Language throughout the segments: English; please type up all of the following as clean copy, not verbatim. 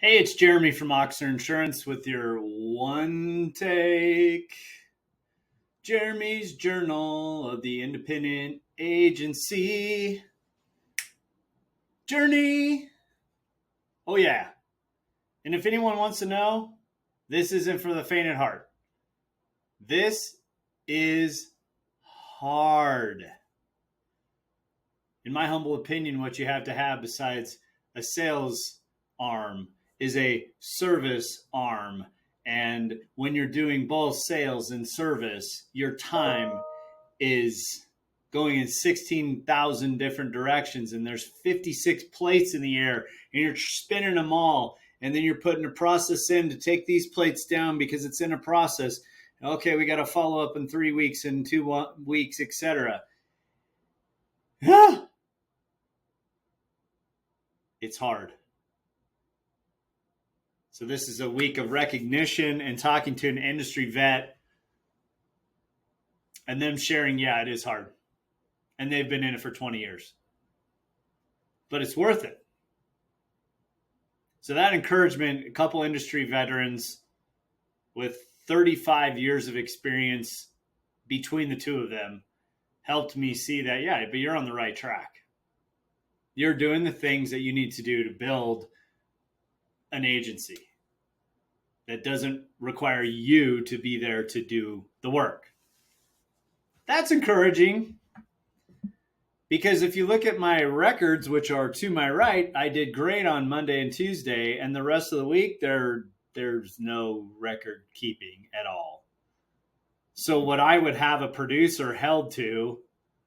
Hey, it's Jeremy from Ochsner Insurance with your one take. Jeremy's Journal of the Independent Agency Journey. Oh, yeah. And if anyone wants to know, this isn't for the faint at heart. This is hard. In my humble opinion, what you have to have besides a sales arm is a service arm. And when you're doing both sales and service, your time is going in 16,000 different directions, and there's 56 plates in the air, and you're spinning them all. And then you're putting a process in to take these plates down because it's in a process. Okay, we got to follow up in 3 weeks and 2 weeks, etc. It's hard. So this is a week of recognition and talking to an industry vet and them sharing, yeah, it is hard. And they've been in it for 20 years. But it's worth it. So that encouragement, a couple industry veterans with 35 years of experience between the two of them helped me see that, yeah, but you're on the right track. You're doing the things that you need to do to build an agency that doesn't require you to be there to do the work. That's encouraging because if you look at my records, which are to my right, I did great on Monday and Tuesday, and the rest of the week there's no record keeping at all. So what I would have a producer held to,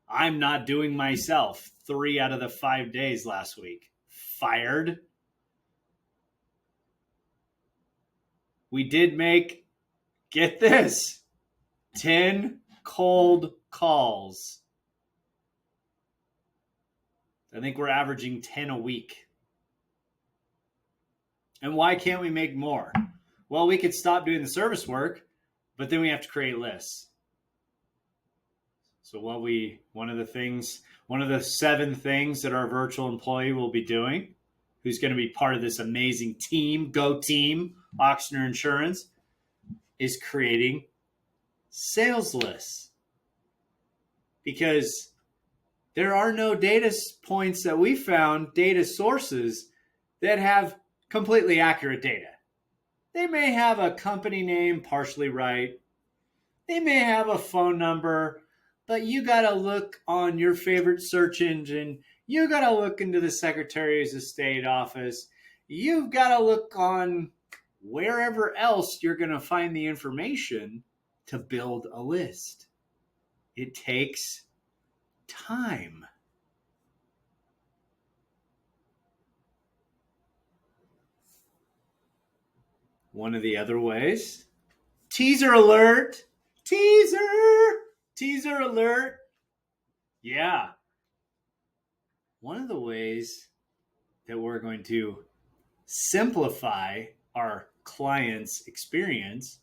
I'm not doing myself 3 out of the 5 days last week. Fired. We did make, get this, 10 cold calls. I think we're averaging 10 a week. And why can't we make more? Well, we could stop doing the service work, but then we have to create lists. So one of the 7 things that our virtual employee will be doing, who's going to be part of this amazing team, Go Team, Ochsner Insurance, is creating sales lists. Because there are no data points that we found, data sources, that have completely accurate data. They may have a company name partially right. They may have a phone number, but you got to look on your favorite search engine. You got to look into the Secretary's of State office. You've got to look on wherever else you're going to find the information to build a list. It takes time. One of the other ways, teaser alert, teaser alert. Yeah. One of the ways that we're going to simplify our client's experience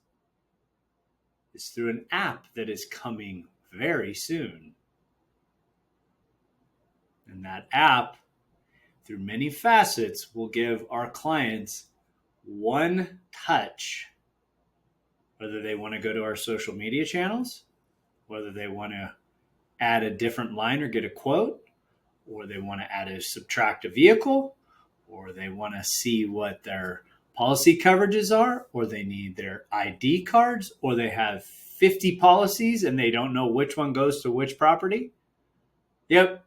is through an app that is coming very soon. And that app, through many facets, will give our clients one touch, whether they want to go to our social media channels, whether they want to add a different line or get a quote, or they want to add a subtract a vehicle, or they want to see what their policy coverages are, or they need their ID cards, or they have 50 policies and they don't know which one goes to which property. Yep,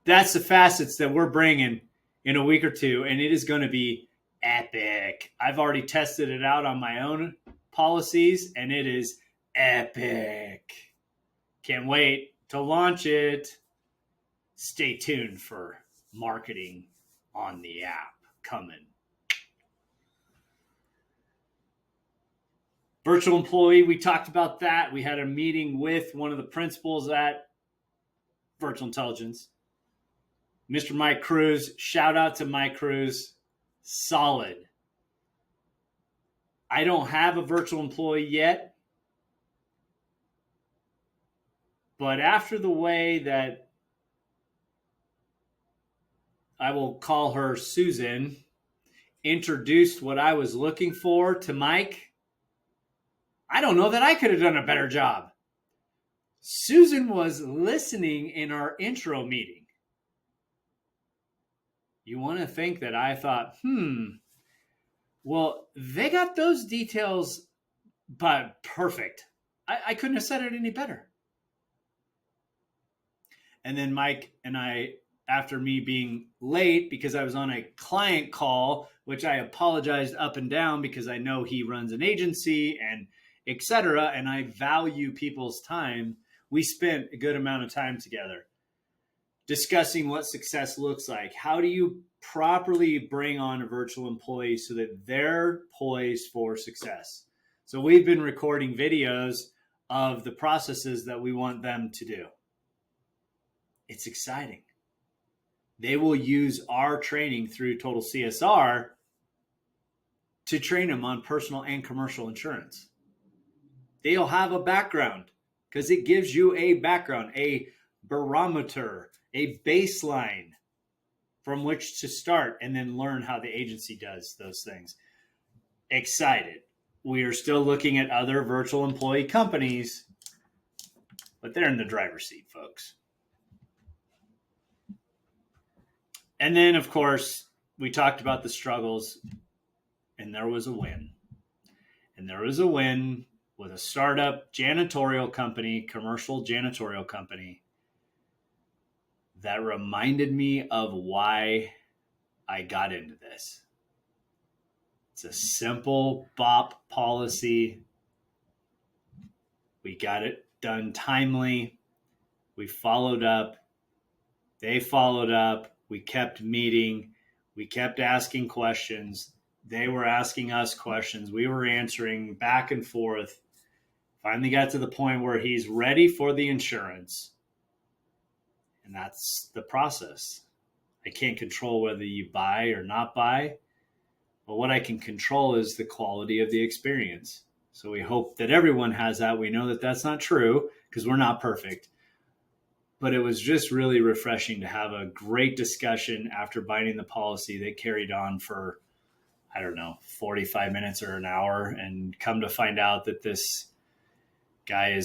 that's the facets that we're bringing in a week or two, and it is going to be epic. I've already tested it out on my own policies, and it is epic. Can't wait to launch it. Stay tuned for marketing on the app coming. Virtual employee, we talked about that. We had a meeting with one of the principals at Virtual Intelligence, Mr. Mike Cruz. Shout out to Mike Cruz. Solid. I don't have a virtual employee yet, but after the way that I will call her Susan introduced what I was looking for to Mike, I don't know that I could have done a better job. Susan was listening in our intro meeting. You want to think that I thought, well, they got those details, but perfect. I couldn't have said it any better. And then Mike and I, after me being late because I was on a client call, which I apologized up and down because I know he runs an agency and et cetera, and I value people's time. We spent a good amount of time together discussing what success looks like. How do you properly bring on a virtual employee so that they're poised for success? So we've been recording videos of the processes that we want them to do. It's exciting. They will use our training through Total CSR to train them on personal and commercial insurance. They'll have a background because it gives you a background, a barometer, a baseline from which to start and then learn how the agency does those things. Excited. We are still looking at other virtual employee companies, but they're in the driver's seat, folks. And then, of course, we talked about the struggles, and there was a win. And there was a win with a startup janitorial company, commercial janitorial company, that reminded me of why I got into this. It's a simple BOP policy. We got it done timely. We followed up. They followed up. We kept meeting. We kept asking questions. They were asking us questions. We were answering back and forth. Finally got to the point where he's ready for the insurance. And that's the process. I can't control whether you buy or not buy. But what I can control is the quality of the experience. So we hope that everyone has that. We know that that's not true because we're not perfect. But it was just really refreshing to have a great discussion after binding the policy that carried on for, 45 minutes or an hour, and come to find out that this guy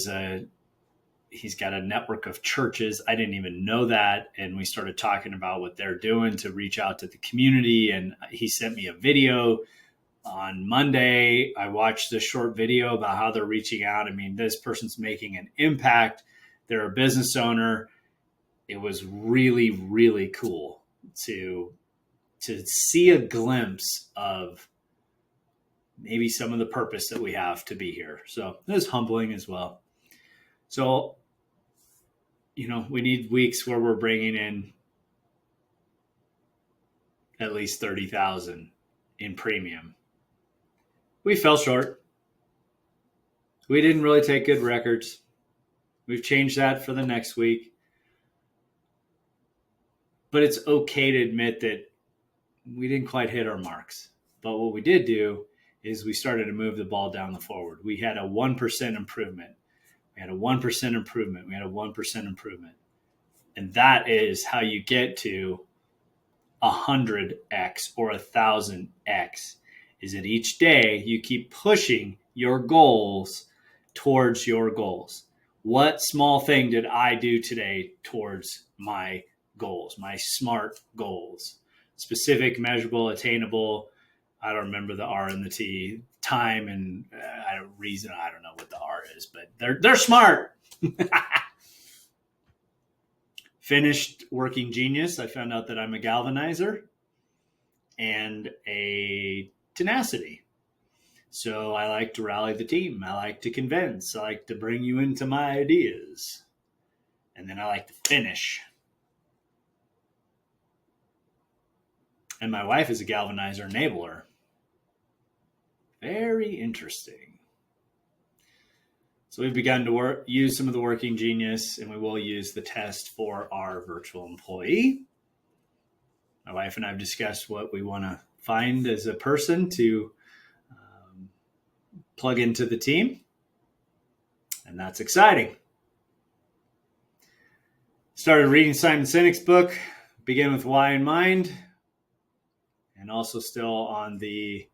he's got a network of churches. I didn't even know that. And we started talking about what they're doing to reach out to the community. And he sent me a video on Monday. I watched this short video about how they're reaching out. I mean, this person's making an impact. They're a business owner. It was really, really cool to see a glimpse of maybe some of the purpose that we have to be here. So it was humbling as well. So, we need weeks where we're bringing in at least 30,000 in premium. We fell short. We didn't really take good records. We've changed that for the next week. But it's okay to admit that we didn't quite hit our marks. But what we did do is we started to move the ball down the forward. We had a 1% improvement. We had a 1% improvement. We had a 1% improvement. And that is how you get to 100x or 1,000x, is that each day you keep pushing your goals towards your goals. What small thing did I do today towards my goals, my SMART goals? Specific, measurable, attainable. I don't remember the R and the T. Time and reason. I don't know what the R is, but they're smart. Finished Working Genius. I found out that I'm a galvanizer and a tenacity. So I like to rally the team. I like to convince. I like to bring you into my ideas. And then I like to finish. And my wife is a galvanizer enabler. Very interesting. So we've begun to use some of the Working Genius, and we will use the test for our virtual employee. My wife and I have discussed what we want to find as a person to plug into the team. And that's exciting. Started reading Simon Sinek's book, Begin with Why in Mind. and also still on the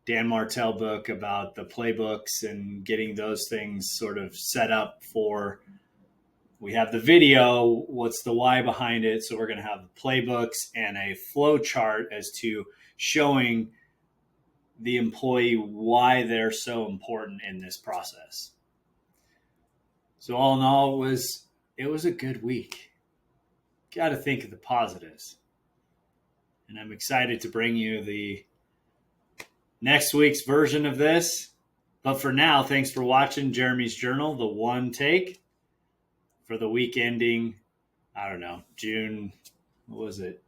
Dan Martell book about the playbooks and getting those things sort of set up for. We have the video, what's the why behind it. So we're going to have the playbooks and a flow chart as to showing the employee why they're so important in this process. So all in all, it was a good week. Got to think of the positives. And I'm excited to bring you the next week's version of this. But for now, thanks for watching Jeremy's Journal, the one take for the week ending, I don't know, June, what was it?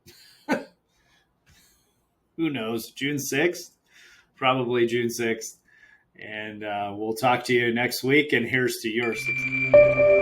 Who knows? June 6th? Probably June 6th. And we'll talk to you next week. And here's to your success.